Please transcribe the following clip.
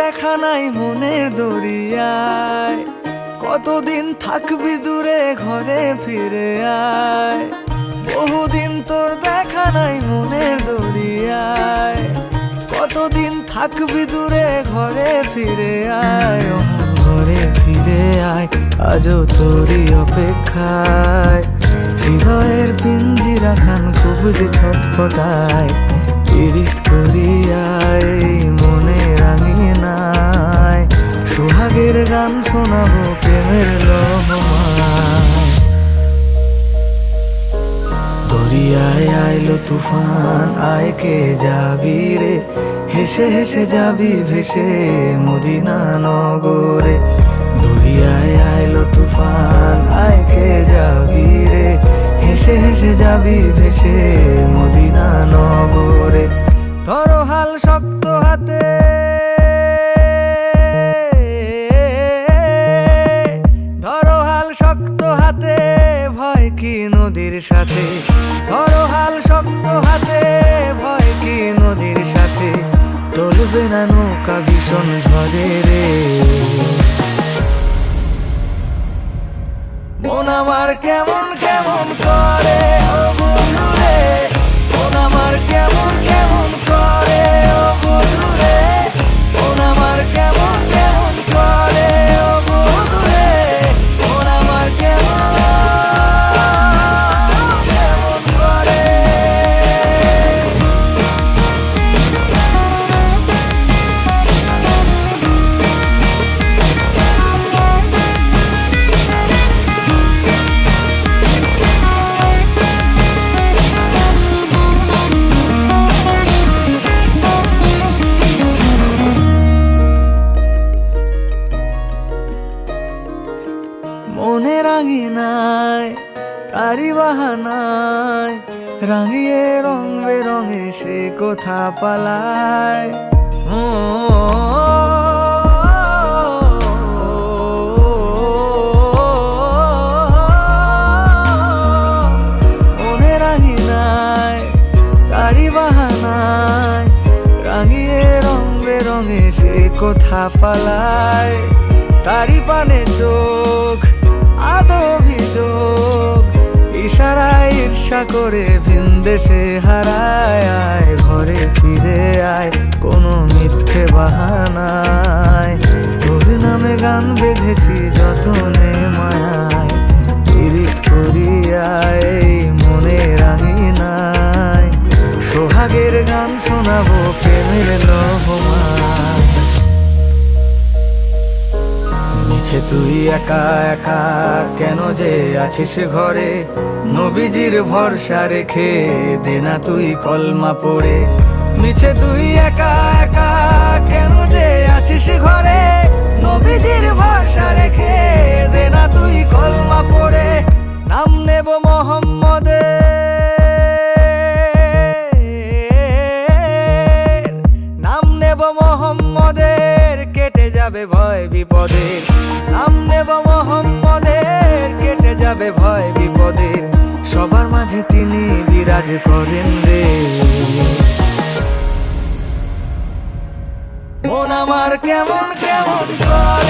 দেখা নাই মনের দরিয়ায়, কতদিন থাকবি দূরে ঘরে ফিরে আয়। বহুদিন তোর দেখা নাই মনের দরিয়ায়, কতদিন থাকবি দূরে ঘরে ফিরে আয়। ঘরে ফিরে আয়, আজও তোরই অপেক্ষায়। হৃদয়ের পিঞ্জিরা খান খুব যে ছটফটায়, পীড়িত করিয়ায় মনে রাঙিনায়। সোহাগের গান শোনাবো প্রেমের লহমায়। দরিয়ায় আইলো তুফান, আয় কে যাবি রে, হেসে হেসে যাবি ভেসে মদিনা নগরে। দরিয়ায় আইলো তুফান, আয় কে যাবি রে, হেসে হেসে যাবি ভেসে মদিনা নগরে। ধরো হাল শক্ত হাতে, ধরো হাল শক্ত হাতে, ভয় কি নদীর সাথে। ধরো হাল শক্ত হাতে, ভয় কি নদীর সাথে। টলবে না নৌকা ভীষণ ঝড়ে রে। মন আমার কেমন কেমন করে ও বন্ধু রে, মন আমার কেমন কেমন করে ও বন্ধু রে। মন আমার কেমন কেমন করে ও বন্ধু রে, মন আমার কেমন কেমন করে। মনে রাঙিনায় তারি বাহানায়, রাঙিয়ে রং বেরঙে সে কোথা পালায়। মনে রাঙিনায় তারি বাহানায়, রাঙিয়ে রং বেরঙে সে কোথা পালায়। তারি পানে চোখ আদো অভিযোগ, ইশারায় ঈর্ষা করে ভিন দেশে হারায়। আয় ঘরে ফিরে আয়, কোনো মিথ্যে বাহানায়। তোর নামে গান বেঁধেছি যতনে মায়ায়, পীড়িত করিয়ায় মনে রাঙিনায়। সোহাগের গান শোনাবো প্রেমের লহমায়। মিছে তুই একা একা কেন যে আছিস ঘরে, নবীজির ভরসা রেখে দে না তুই কলমা পড়ে। মিছে তুই একা একা কেন যে আছিস ঘরে, নবীজির ভরসা রেখে দে না তুই কলমা পড়ে। নাম নেব মোহাম্মদের, নাম নেব মোহাম্মদের, কেটে যাবে ভয় বিপদের। নাম নেব মোহাম্মদের, কেটে যাবে ভয় বিপদের। সবার মাঝে তিনি বিরাজ করেন রে। মন আমার কেমন কেমন করে